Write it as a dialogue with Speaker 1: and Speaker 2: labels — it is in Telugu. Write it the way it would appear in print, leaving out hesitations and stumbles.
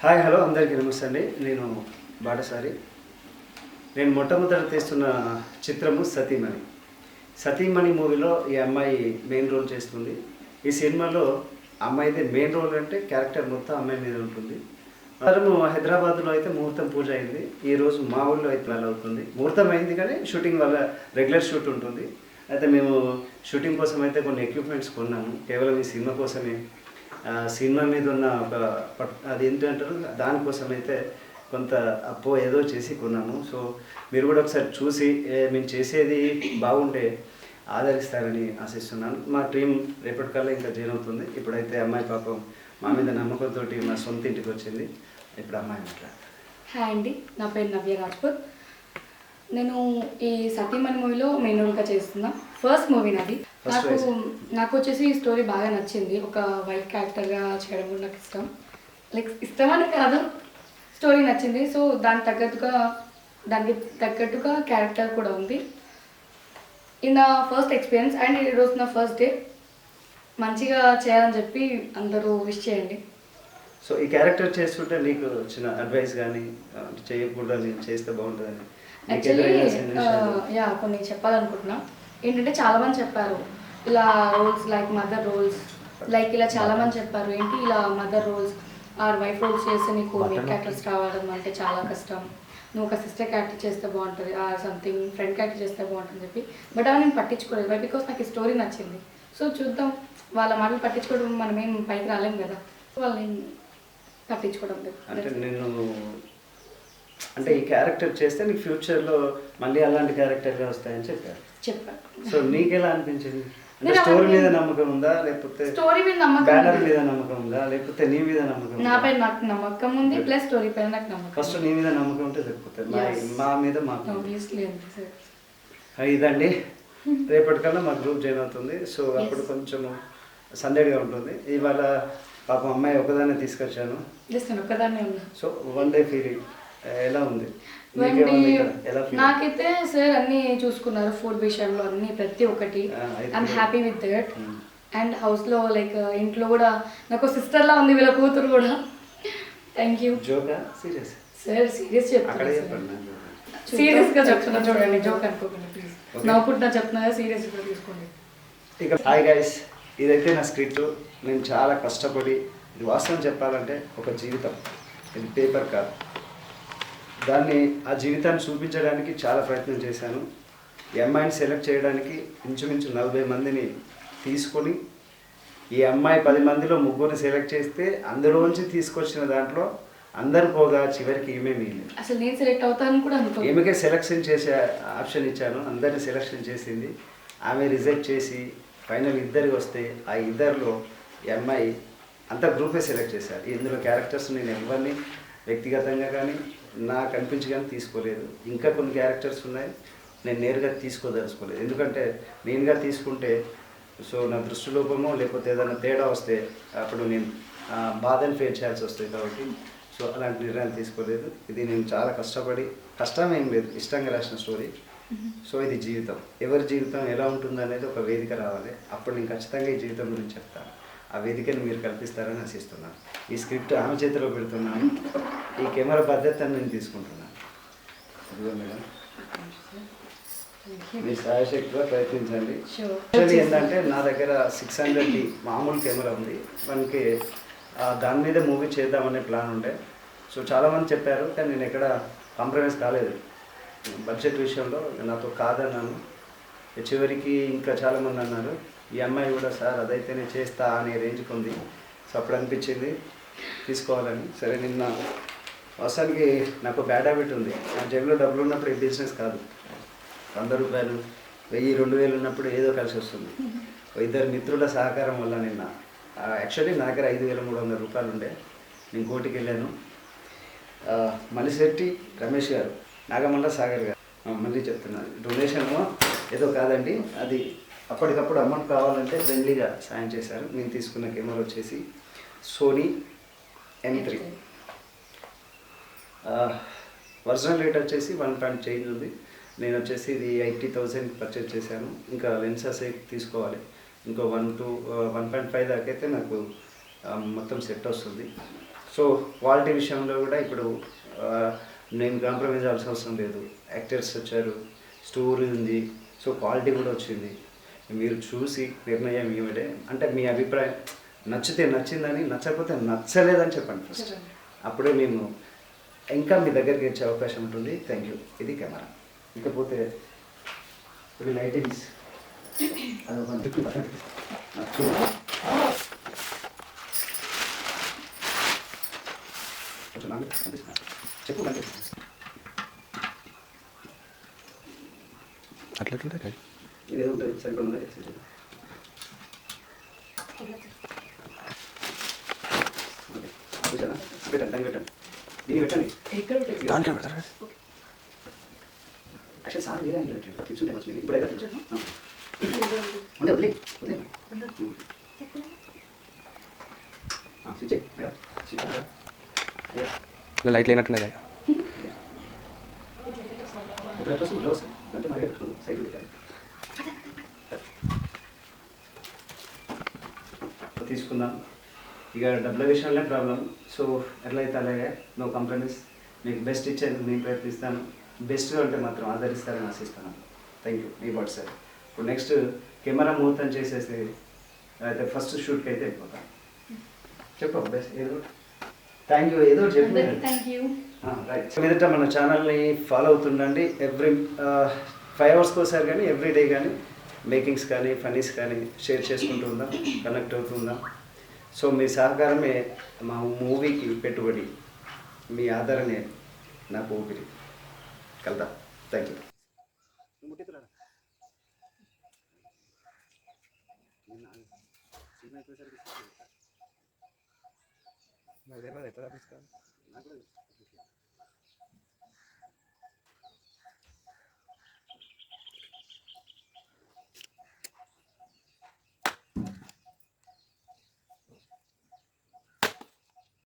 Speaker 1: హాయ్ హలో అందరికీ నమస్తే అండి. నేను బాటసారి. నేను మొట్టమొదట తీస్తున్న చిత్రము సతీమణి. సతీమణి మూవీలో ఈ అమ్మాయి మెయిన్ రోల్ చేస్తుంది. ఈ సినిమాలో అమ్మాయిదే మెయిన్ రోల్ అంటే క్యారెక్టర్ మొత్తం అమ్మాయి మీద ఉంటుంది. మనము హైదరాబాద్లో అయితే ముహూర్తం పూజ అయింది. ఈరోజు మా ఊళ్ళో అయితే వేళ అవుతుంది. ముహూర్తం అయింది కానీ షూటింగ్ వల్ల రెగ్యులర్ షూట్ ఉంటుంది. అయితే మేము షూటింగ్ కోసం అయితే కొన్ని ఎక్విప్మెంట్స్ కొన్నాము. కేవలం ఈ సినిమా కోసమే, సినిమా మీద ఉన్న ఒక అది ఏంటంటారు దానికోసం అయితే కొంత అప్పో ఏదో చేసి కొన్నాము. సో మీరు కూడా ఒకసారి చూసి మేము చేసేది బాగుంటే ఆదరిస్తారని ఆశిస్తున్నాను. మా టీం రేపటికల్లా ఇంకా జాయిన్ అవుతుంది. ఇప్పుడైతే అమ్మాయి పాపం మా మీద నమ్మకంతో మా సొంత ఇంటికి వచ్చింది. ఇప్పుడు అమ్మాయి మాట్లాడుతుంది.
Speaker 2: హాయ్ అండి, నా పేరు నవ్య రాజ్పూత్. నేను ఈ సతీమణి మూవీలో మెయిన్ రోల్గా చేస్తున్నా. ఫస్ట్ మూవీ నాది. నాకు వచ్చేసి ఈ స్టోరీ బాగా నచ్చింది. ఒక వైఫ్ క్యారెక్టర్గా చేయడం కూడా నాకు ఇష్టం. లైక్ ఇష్టమని కాదు, స్టోరీ నచ్చింది. సో దానికి తగ్గట్టుగా క్యారెక్టర్ కూడా ఉంది. ఇది నా ఫస్ట్ ఎక్స్పీరియన్స్ అండ్ ఈరోజు నా ఫస్ట్ డే. మంచిగా చేయాలని చెప్పి అందరూ విష్ చేయండి.
Speaker 1: సో ఈ క్యారెక్టర్ చేస్తుంటే నీకు వచ్చిన అడ్వైస్ కానీ చేయకూడదని చేస్తే బాగుంటుందని
Speaker 2: యాక్చువల్లీ కొన్ని చెప్పాలనుకుంటున్నా. ఏంటంటే చాలామంది చెప్పారు ఇలా roles like mother roles like ఇలా చాలామంది చెప్పారు ఏంటి ఇలా mother roles or wife roles చేస్తే నీకు మెయిన్ క్యారెక్టర్స్ రావడం అంటే చాలా కష్టం, నువ్వు ఒక సిస్టర్ క్యారెక్టర్ చేస్తే బాగుంటుంది ఆర్ సంథింగ్ ఫ్రెండ్ క్యారెక్టర్ చేస్తే బాగుంటుంది చెప్పి. బట్ అవి నేను పట్టించుకోలేదు. వై బికాస్ నాకు ఈ స్టోరీ నచ్చింది. సో చూద్దాం, వాళ్ళ మాటలు పట్టించుకోవడం మనమేం పైకి రాలేం కదా, వాళ్ళని పట్టించుకోవడం లేదు.
Speaker 1: అంటే ఈ క్యారెక్టర్ చేస్తే నీకు ఫ్యూచర్లో మళ్ళీ అలాంటి క్యారెక్టర్గా వస్తాయని చెప్పారు. సో నీకెలా అనిపించింది? అంటే స్టోరీ మీద నమ్మకం ఉందా, లేకపోతే
Speaker 2: స్టోరీ మీద నమ్మకం,
Speaker 1: బ్యానర్ మీద నమ్మకం ఉందా, లేకపోతే నీ మీద నమ్మకం?
Speaker 2: నా పైన నాకు నమ్మకం ఉంది, ప్లస్ స్టోరీ పైన నాకు నమ్మకం.
Speaker 1: ఫస్ట్ నీ మీద నమ్మకం ఉంటే సరిపోతుంది. మా మీద మాకు
Speaker 2: సార్
Speaker 1: ఇదండి. రేపటికల్లా మా గ్రూప్ జాయిన్ అవుతుంది. సో అప్పుడు కొంచెం సందడిగా ఉంటుంది. ఇవాళ పాపం అమ్మాయి ఒకదాన్ని తీసుకొచ్చాను.
Speaker 2: ఒక్కదాన్నే ఉన్నా.
Speaker 1: సో వన్ డే ఫీలింగ్ ఎలా ఉంది?
Speaker 2: నాకైతే సార్ అన్ని చూసుకున్నారు, ఫుడ్ విషయంలో అన్ని ప్రతి ఒక్కటి. I'm happy with that. And హౌస్లో లైక్ ఇంట్లో కూడా నాకు సిస్టర్ లా ఉంది, వీళ్ళ కూతురు కూడా. Thank you. సార్ సీరియస్ చెప్తాను, సీరియస్గా చెప్తున్నా చూడండి, జోక్ అనుకోకండి ప్లీజ్. నవ్వుకుంటున్నా చెప్తున్నా, సీరియస్గా తీసుకోండి.
Speaker 1: హాయ్ గైస్, ఇదైతే నా స్క్రిప్ట్. నేను చాలా కష్టపడి, ఇది వాస్తవం చెప్పాలంటే ఒక జీవితం, ఇది పేపర్ కాదు. దాన్ని ఆ జీవితాన్ని చూపించడానికి చాలా ప్రయత్నం చేశాను. ఈ అమ్మాయిని సెలెక్ట్ చేయడానికి ఇంచుమించు 40 మందిని తీసుకొని ఈ అమ్మాయి 10 మందిలో ముగ్గురిని సెలెక్ట్ చేస్తే అందులోంచి తీసుకొచ్చిన దాంట్లో అందరు పోగా చివరికి ఈమె మిగిలింది.
Speaker 2: అసలు నేను సెలెక్ట్ అవుతాను కూడా అనుకో,
Speaker 1: ఈమెకే సెలెక్షన్ చేసే ఆప్షన్ ఇచ్చాను. అందరిని సెలెక్షన్ చేసింది ఆమె. రిజెక్ట్ చేసి ఫైనల్ ఇద్దరికి వస్తే ఆ ఇద్దరిలో ఈ అమ్మాయి అంతా గ్రూపే సెలెక్ట్ చేశారు. ఇందులో క్యారెక్టర్స్ నేను ఎవరిని వ్యక్తిగతంగా కానీ నాకు అనిపించి కానీ తీసుకోలేదు. ఇంకా కొన్ని క్యారెక్టర్స్ ఉన్నాయి, నేను నేరుగా తీసుకోదలుచుకోలేదు. ఎందుకంటే నేనుగా తీసుకుంటే సో నా దృష్టి లోపమో లేకపోతే ఏదైనా తేడా వస్తే అప్పుడు నేను బాధని ఫేస్ చేయాల్సి వస్తుంది. కాబట్టి సో అలాంటి నిర్ణయం తీసుకోలేదు. ఇది నేను చాలా కష్టపడి, కష్టం ఏం లేదు, ఇష్టంగా రాసిన స్టోరీ. సో ఇది జీవితం, ఎవరి జీవితం ఎలా ఉంటుంది అనేది ఒక వేదిక రావాలి. అప్పుడు నేను ఖచ్చితంగా ఈ జీవితం గురించి చెప్తాను. ఆ వేదికను మీరు కల్పిస్తారని ఆశిస్తున్నాను. ఈ స్క్రిప్ట్ ఆమె చేతిలో పెడుతున్నాను. ఈ కెమెరా బాధ్యతను నేను తీసుకుంటున్నాను. ఇదిగో మేడం, మీ సాయశక్తిగా ప్రయత్నించండి. యాక్చువల్లీ ఏంటంటే నా దగ్గర 600D మామూలు కెమెరా ఉంది. మనకి దాని మీద మూవీ చేద్దామనే ప్లాన్ ఉండే. సో చాలామంది చెప్పారు కానీ నేను ఎక్కడ కాంప్రమైజ్ కాలేదు. బడ్జెట్ విషయంలో నాతో కాదన్నాను. చివరికి ఇంకా చాలామంది అన్నారు ఈ అమ్మాయి కూడా సార్ అదైతేనే చేస్తా అనే రేంజ్కి ఉంది. సో అప్పుడు అనిపించింది తీసుకోవాలని. సరే, నిన్న అవసరానికి నాకు బ్యాడ్ హ్యాబిట్ ఉంది. నా జేబులో డబ్బులు ఉన్నప్పుడు ఈ బిజినెస్ కాదు. 100 రూపాయలు, 1000, 2000 ఉన్నప్పుడు ఏదో కలిసి వస్తుంది. ఇద్దరు మిత్రుల సహకారం వల్ల నిన్న యాక్చువల్లీ నా దగ్గర 5300 రూపాయలు ఉండే. నేను కోటికి వెళ్ళాను. మలిశెట్టి రమేష్ గారు, నాగమండ సాగర్ గారు, మళ్ళీ చెప్తున్నాను, డొనేషన్ ఏదో కాదండి, అది అప్పటికప్పుడు అమౌంట్ కావాలంటే ఫ్రెండ్లీగా సాయం చేశారు. నేను తీసుకున్న కెమెరా వచ్చేసి సోనీ M3. ఒరిజినల్ రేట్ వచ్చేసి 1 చేంజ్ ఉంది. నేను వచ్చేసి ఇది 80,000 పర్చేజ్ చేశాను. ఇంకా లెన్సెస్ తీసుకోవాలి, ఇంకో 1 to 1.5 దాకా అయితే నాకు మొత్తం సెట్ వస్తుంది. సో క్వాలిటీ విషయంలో కూడా ఇప్పుడు ఆ, నేను కాంప్రమైజ్ అవ్వాల్సిన అవసరం లేదు. యాక్టర్స్ వచ్చారు, స్టోరీ ఉంది, సో క్వాలిటీ కూడా వచ్చింది. మీరు చూసి నిర్ణయం ఏమిటే అంటే మీ అభిప్రాయం నచ్చితే నచ్చిందని, నచ్చకపోతే నచ్చలేదని చెప్పండి ఫస్ట్. అప్పుడే మేము ఇంకా మీ దగ్గరికి వచ్చే అవకాశం ఉంటుంది. Thank you. ఇది కెమెరా. ఇకపోతే ఇవి లైటింగ్స్ అది చెప్పు
Speaker 3: అట్లా
Speaker 1: ఇదేదో ఉంటుంది సరిపడా పెట్టండి దాన్ని పెట్టండి దీన్ని పెట్టండి.
Speaker 3: దాంట్లో పెడతారా?
Speaker 1: యాక్చువల్ సార్ వేరే అని పెట్టండి తీసుకుంటే వచ్చింది ఇప్పుడు అయితే ఉండే వదిలే వదిలే స్విచ్ స్విచ్
Speaker 3: లైట్ లేనట్టున్నాయి.
Speaker 1: తీసుకుందాం. ఇక డబ్బుల విషయంలో ప్రాబ్లం. సో ఎట్లయితే అలాగే నో కంప్రమైజ్. మీకు బెస్ట్ ఇచ్చేందుకు నేను ప్రయత్నిస్తాను. బెస్ట్గా ఉంటే మాత్రం ఆదరిస్తారని ఆశిస్తాను. Thank you. మీ బాట్ సార్. ఇప్పుడు నెక్స్ట్ కెమెరా ముహూర్తం చేసేసి అయితే ఫస్ట్ షూట్కి అయితే వెళ్ళిపోతాను. చెప్పు బెస్ట్ ఏదో థ్యాంక్ యూ ఏదో చెప్పి
Speaker 2: థ్యాంక్ యూ.
Speaker 1: రైట్. మీదట మన ఛానల్ని ఫాలో అవుతుండండి. ఎవ్రీ 5 అవర్స్కి ఒకసారి కానీ ఎవ్రీ డే కానీ మేకింగ్స్ కానీ ఫనీస్ కానీ షేర్ చేసుకుంటూ ఉందాం, కనెక్ట్ అవుతుందాం. సో మీ సహకారమే మా మూవీకి పెట్టుబడి, మీ ఆదరణే నాకు ఊపిరి. కలుద్దాం. Thank you.
Speaker 3: ఎట్లా